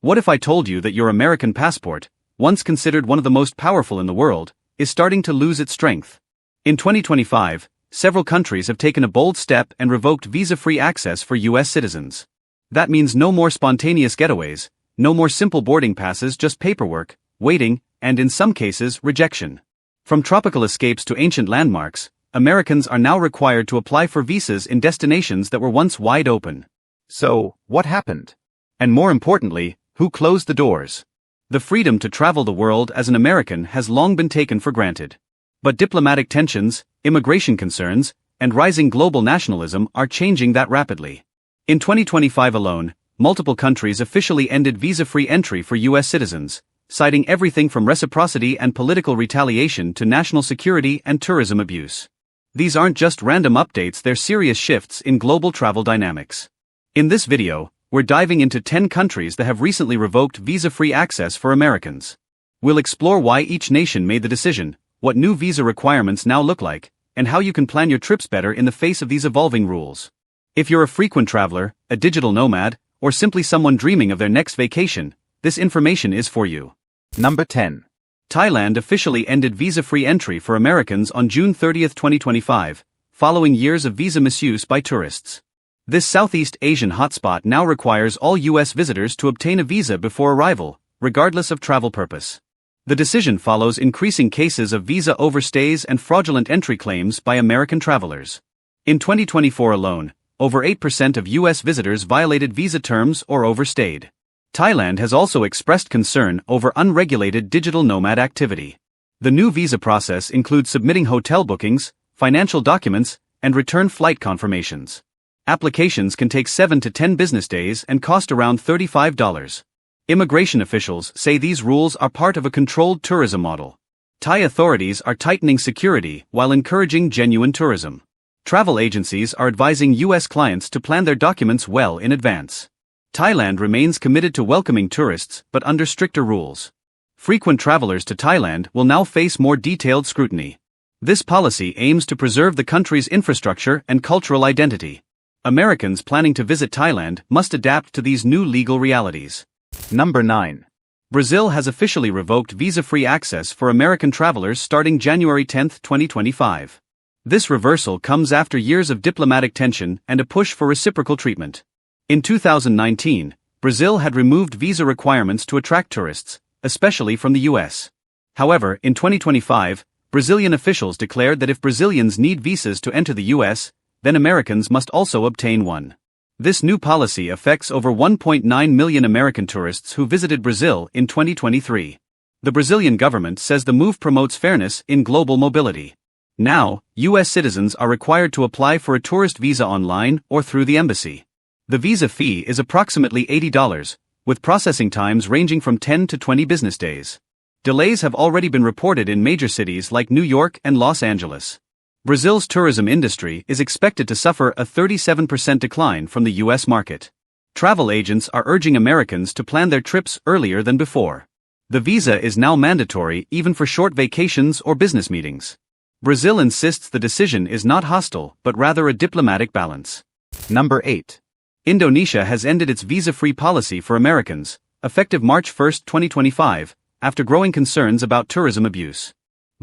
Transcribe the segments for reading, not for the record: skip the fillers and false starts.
What if I told you that your American passport, once considered one of the most powerful in the world, is starting to lose its strength? In 2025, several countries have taken a bold step and revoked visa-free access for US citizens. That means no more spontaneous getaways, no more simple boarding passes, just paperwork, waiting, and in some cases, rejection. From tropical escapes to ancient landmarks, Americans are now required to apply for visas in destinations that were once wide open. So, what happened? And more importantly, who closed the doors? The freedom to travel the world as an American has long been taken for granted. But diplomatic tensions, immigration concerns, and rising global nationalism are changing that rapidly. In 2025 alone, multiple countries officially ended visa-free entry for US citizens, citing everything from reciprocity and political retaliation to national security and tourism abuse. These aren't just random updates, they're serious shifts in global travel dynamics. In this video, we're diving into 10 countries that have recently revoked visa-free access for Americans. We'll explore why each nation made the decision, what new visa requirements now look like, and how you can plan your trips better in the face of these evolving rules. If you're a frequent traveler, a digital nomad, or simply someone dreaming of their next vacation, this information is for you. Number 10. Thailand officially ended visa-free entry for Americans on June 30, 2025, following years of visa misuse by tourists. This Southeast Asian hotspot now requires all US visitors to obtain a visa before arrival, regardless of travel purpose. The decision follows increasing cases of visa overstays and fraudulent entry claims by American travelers. In 2024 alone, over 8% of US visitors violated visa terms or overstayed. Thailand has also expressed concern over unregulated digital nomad activity. The new visa process includes submitting hotel bookings, financial documents, and return flight confirmations. Applications can take 7 to 10 business days and cost around $35. Immigration officials say these rules are part of a controlled tourism model. Thai authorities are tightening security while encouraging genuine tourism. Travel agencies are advising US clients to plan their documents well in advance. Thailand remains committed to welcoming tourists but under stricter rules. Frequent travelers to Thailand will now face more detailed scrutiny. This policy aims to preserve the country's infrastructure and cultural identity. Americans planning to visit Thailand must adapt to these new legal realities. Number 9. Brazil has officially revoked visa-free access for American travelers starting January 10, 2025. This reversal comes after years of diplomatic tension and a push for reciprocal treatment. In 2019, Brazil had removed visa requirements to attract tourists, especially from the US. However, in 2025, Brazilian officials declared that if Brazilians need visas to enter the US, then Americans must also obtain one. This new policy affects over 1.9 million American tourists who visited Brazil in 2023. The Brazilian government says the move promotes fairness in global mobility. Now, US citizens are required to apply for a tourist visa online or through the embassy. The visa fee is approximately $80, with processing times ranging from 10 to 20 business days. Delays have already been reported in major cities like New York and Los Angeles. Brazil's tourism industry is expected to suffer a 37% decline from the US market. Travel agents are urging Americans to plan their trips earlier than before. The visa is now mandatory even for short vacations or business meetings. Brazil insists the decision is not hostile but rather a diplomatic balance. Number 8. Indonesia has ended its visa-free policy for Americans, effective March 1, 2025, after growing concerns about tourism abuse.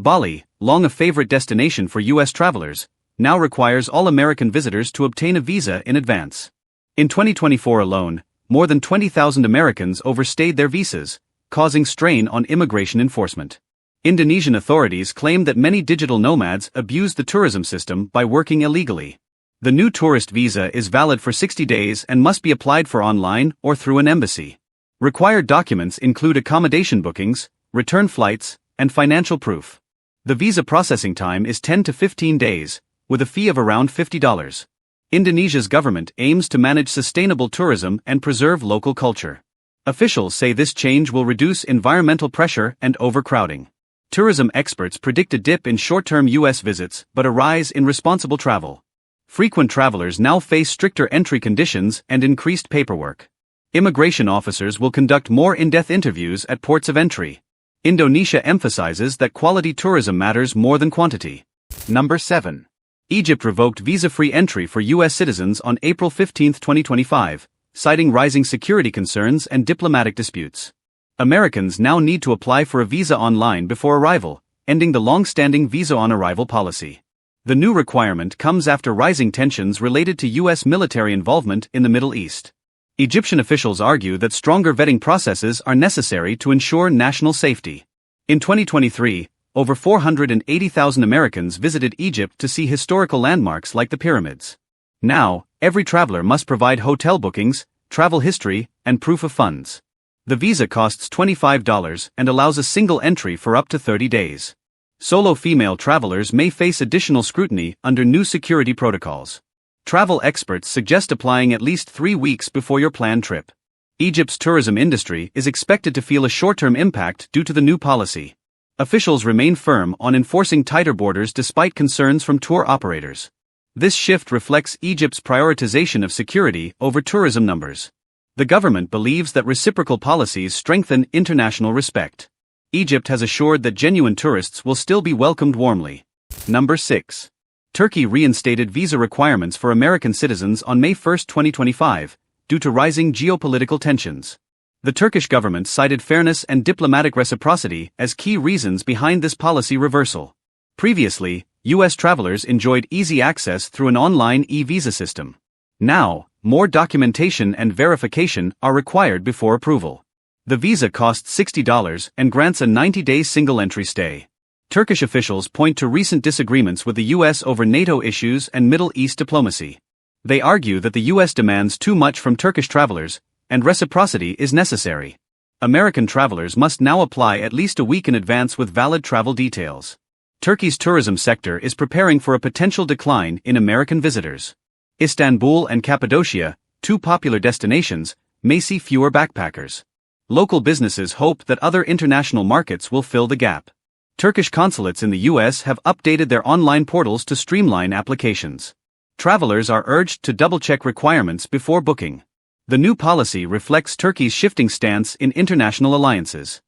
Bali, long a favorite destination for US travelers, now requires all American visitors to obtain a visa in advance. In 2024 alone, more than 20,000 Americans overstayed their visas, causing strain on immigration enforcement. Indonesian authorities claim that many digital nomads abuse the tourism system by working illegally. The new tourist visa is valid for 60 days and must be applied for online or through an embassy. Required documents include accommodation bookings, return flights, and financial proof. The visa processing time is 10 to 15 days, with a fee of around $50. Indonesia's government aims to manage sustainable tourism and preserve local culture. Officials say this change will reduce environmental pressure and overcrowding. Tourism experts predict a dip in short-term US visits but a rise in responsible travel. Frequent travelers now face stricter entry conditions and increased paperwork. Immigration officers will conduct more in-depth interviews at ports of entry. Indonesia emphasizes that quality tourism matters more than quantity. Number 7. Egypt revoked visa-free entry for US citizens on April 15, 2025, citing rising security concerns and diplomatic disputes. Americans now need to apply for a visa online before arrival, ending the long-standing visa-on-arrival policy. The new requirement comes after rising tensions related to U.S. military involvement in the Middle East. Egyptian officials argue that stronger vetting processes are necessary to ensure national safety. In 2023, over 480,000 Americans visited Egypt to see historical landmarks like the pyramids. Now, every traveler must provide hotel bookings, travel history, and proof of funds. The visa costs $25 and allows a single entry for up to 30 days. Solo female travelers may face additional scrutiny under new security protocols. Travel experts suggest applying at least 3 weeks before your planned trip. Egypt's tourism industry is expected to feel a short-term impact due to the new policy. Officials remain firm on enforcing tighter borders despite concerns from tour operators. This shift reflects Egypt's prioritization of security over tourism numbers. The government believes that reciprocal policies strengthen international respect. Egypt has assured that genuine tourists will still be welcomed warmly. Number 6. Turkey reinstated visa requirements for American citizens on May 1, 2025, due to rising geopolitical tensions. The Turkish government cited fairness and diplomatic reciprocity as key reasons behind this policy reversal. Previously, U.S. travelers enjoyed easy access through an online e-visa system. Now, more documentation and verification are required before approval. The visa costs $60 and grants a 90-day single-entry stay. Turkish officials point to recent disagreements with the U.S. over NATO issues and Middle East diplomacy. They argue that the U.S. demands too much from Turkish travelers, and reciprocity is necessary. American travelers must now apply at least a week in advance with valid travel details. Turkey's tourism sector is preparing for a potential decline in American visitors. Istanbul and Cappadocia, two popular destinations, may see fewer backpackers. Local businesses hope that other international markets will fill the gap. Turkish consulates in the U.S. have updated their online portals to streamline applications. Travelers are urged to double-check requirements before booking. The new policy reflects Turkey's shifting stance in international alliances.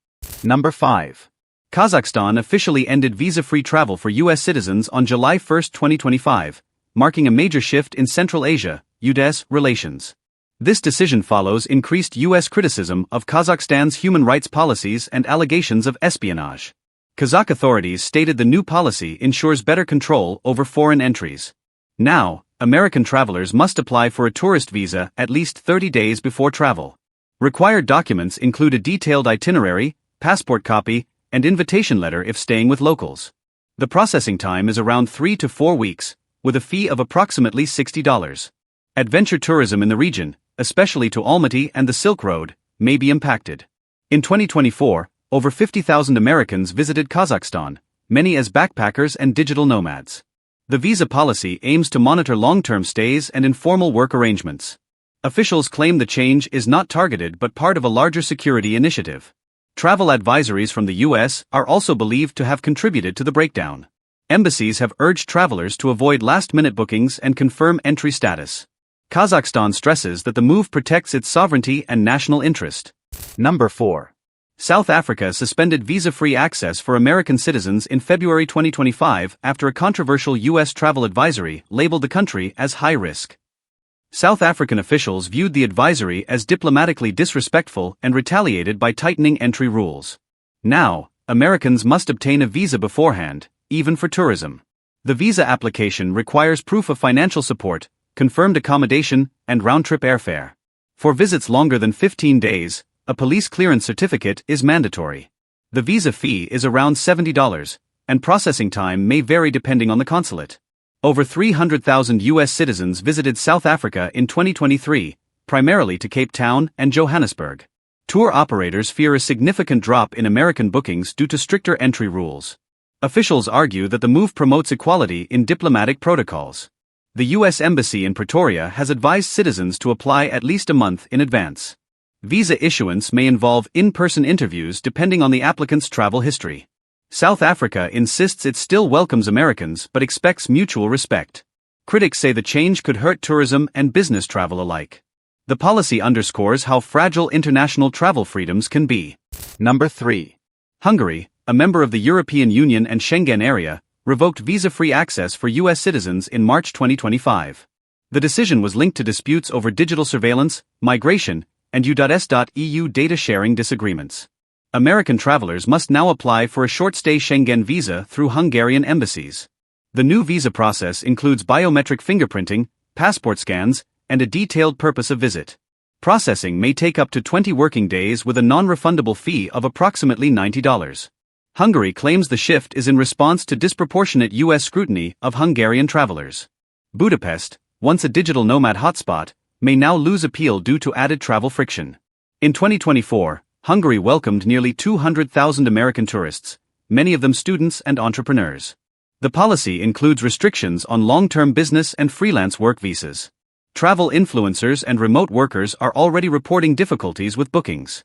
Number 5. Kazakhstan officially ended visa-free travel for U.S. citizens on July 1, 2025, marking a major shift in Central Asia, U.S. relations. This decision follows increased U.S. criticism of Kazakhstan's human rights policies and allegations of espionage. Kazakh authorities stated the new policy ensures better control over foreign entries. Now, American travelers must apply for a tourist visa at least 30 days before travel. Required documents include a detailed itinerary, passport copy, and invitation letter if staying with locals. The processing time is around 3 to 4 weeks, with a fee of approximately $60. Adventure tourism in the region, especially to Almaty and the Silk Road, may be impacted. In 2024, over 50,000 Americans visited Kazakhstan, many as backpackers and digital nomads. The visa policy aims to monitor long-term stays and informal work arrangements. Officials claim the change is not targeted but part of a larger security initiative. Travel advisories from the U.S. are also believed to have contributed to the breakdown. Embassies have urged travelers to avoid last-minute bookings and confirm entry status. Kazakhstan stresses that the move protects its sovereignty and national interest. Number 4. South Africa suspended visa-free access for American citizens in February 2025 after a controversial U.S. travel advisory labeled the country as high risk. South African officials viewed the advisory as diplomatically disrespectful and retaliated by tightening entry rules. Now, Americans must obtain a visa beforehand, even for tourism. The visa application requires proof of financial support, confirmed accommodation, and round-trip airfare. For visits longer than 15 days, a police clearance certificate is mandatory. The visa fee is around $70, and processing time may vary depending on the consulate. Over 300,000 U.S. citizens visited South Africa in 2023, primarily to Cape Town and Johannesburg. Tour operators fear a significant drop in American bookings due to stricter entry rules. Officials argue that the move promotes equality in diplomatic protocols. The U.S. Embassy in Pretoria has advised citizens to apply at least a month in advance. Visa issuance may involve in-person interviews depending on the applicant's travel history. South Africa insists it still welcomes Americans but expects mutual respect. Critics say the change could hurt tourism and business travel alike. The policy underscores how fragile international travel freedoms can be. Number 3. Hungary, a member of the European Union and Schengen area, revoked visa-free access for U.S. citizens in March 2025. The decision was linked to disputes over digital surveillance, migration, and U.S.EU data sharing disagreements. American travelers must now apply for a short-stay Schengen visa through Hungarian embassies. The new visa process includes biometric fingerprinting, passport scans, and a detailed purpose of visit. Processing may take up to 20 working days with a non-refundable fee of approximately $90. Hungary claims the shift is in response to disproportionate U.S. scrutiny of Hungarian travelers. Budapest, once a digital nomad hotspot, may now lose appeal due to added travel friction. In 2024, Hungary welcomed nearly 200,000 American tourists, many of them students and entrepreneurs. The policy includes restrictions on long-term business and freelance work visas. Travel influencers and remote workers are already reporting difficulties with bookings.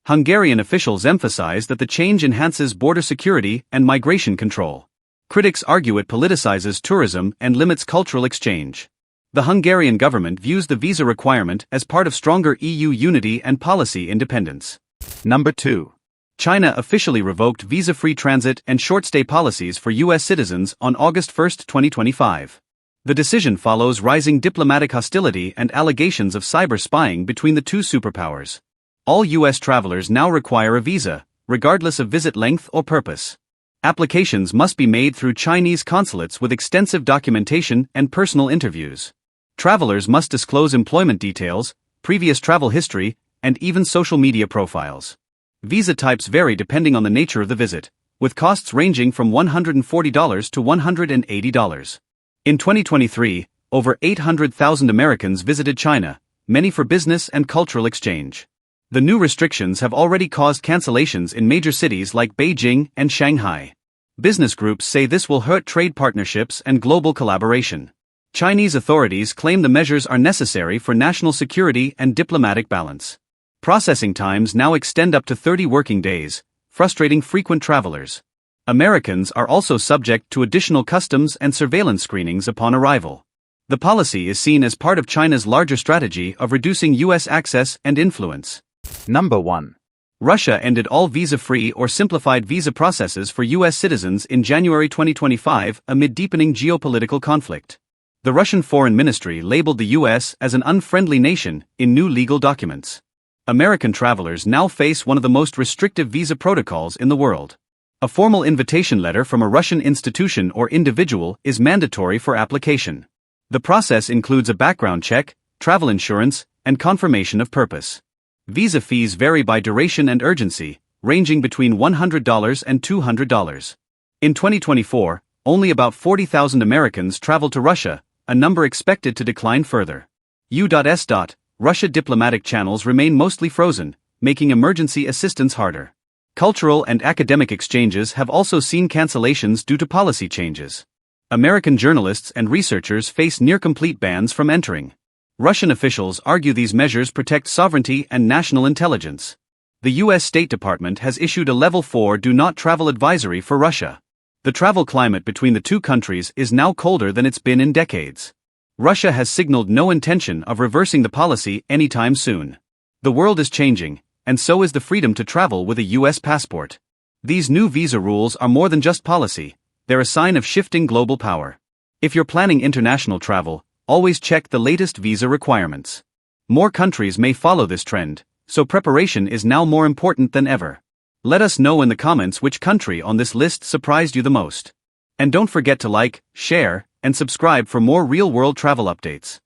Hungarian officials emphasize that the change enhances border security and migration control. Critics argue it politicizes tourism and limits cultural exchange. The Hungarian government views the visa requirement as part of stronger EU unity and policy independence. Number 2. China officially revoked visa-free transit and short-stay policies for U.S. citizens on August 1, 2025. The decision follows rising diplomatic hostility and allegations of cyber spying between the two superpowers. All U.S. travelers now require a visa, regardless of visit length or purpose. Applications must be made through Chinese consulates with extensive documentation and personal interviews. Travelers must disclose employment details, previous travel history, and even social media profiles. Visa types vary depending on the nature of the visit, with costs ranging from $140 to $180. In 2023, over 800,000 Americans visited China, many for business and cultural exchange. The new restrictions have already caused cancellations in major cities like Beijing and Shanghai. Business groups say this will hurt trade partnerships and global collaboration. Chinese authorities claim the measures are necessary for national security and diplomatic balance. Processing times now extend up to 30 working days, frustrating frequent travelers. Americans are also subject to additional customs and surveillance screenings upon arrival. The policy is seen as part of China's larger strategy of reducing U.S. access and influence. Number 1. Russia ended all visa-free or simplified visa processes for U.S. citizens in January 2025 amid deepening geopolitical conflict. The Russian Foreign Ministry labeled the U.S. as an unfriendly nation in new legal documents. American travelers now face one of the most restrictive visa protocols in the world. A formal invitation letter from a Russian institution or individual is mandatory for application. The process includes a background check, travel insurance, and confirmation of purpose. Visa fees vary by duration and urgency, ranging between $100 and $200. In 2024, only about 40,000 Americans traveled to Russia, a number expected to decline further. U.S. Russia diplomatic channels remain mostly frozen, making emergency assistance harder. Cultural and academic exchanges have also seen cancellations due to policy changes. American journalists and researchers face near-complete bans from entering. Russian officials argue these measures protect sovereignty and national intelligence. The U.S. State Department has issued a Level 4 Do Not Travel advisory for Russia. The travel climate between the two countries is now colder than it's been in decades. Russia has signaled no intention of reversing the policy anytime soon. The world is changing, and so is the freedom to travel with a U.S. passport. These new visa rules are more than just policy, they're a sign of shifting global power. If you're planning international travel, always check the latest visa requirements. More countries may follow this trend, so preparation is now more important than ever. Let us know in the comments which country on this list surprised you the most. And don't forget to like, share, and subscribe for more real-world travel updates.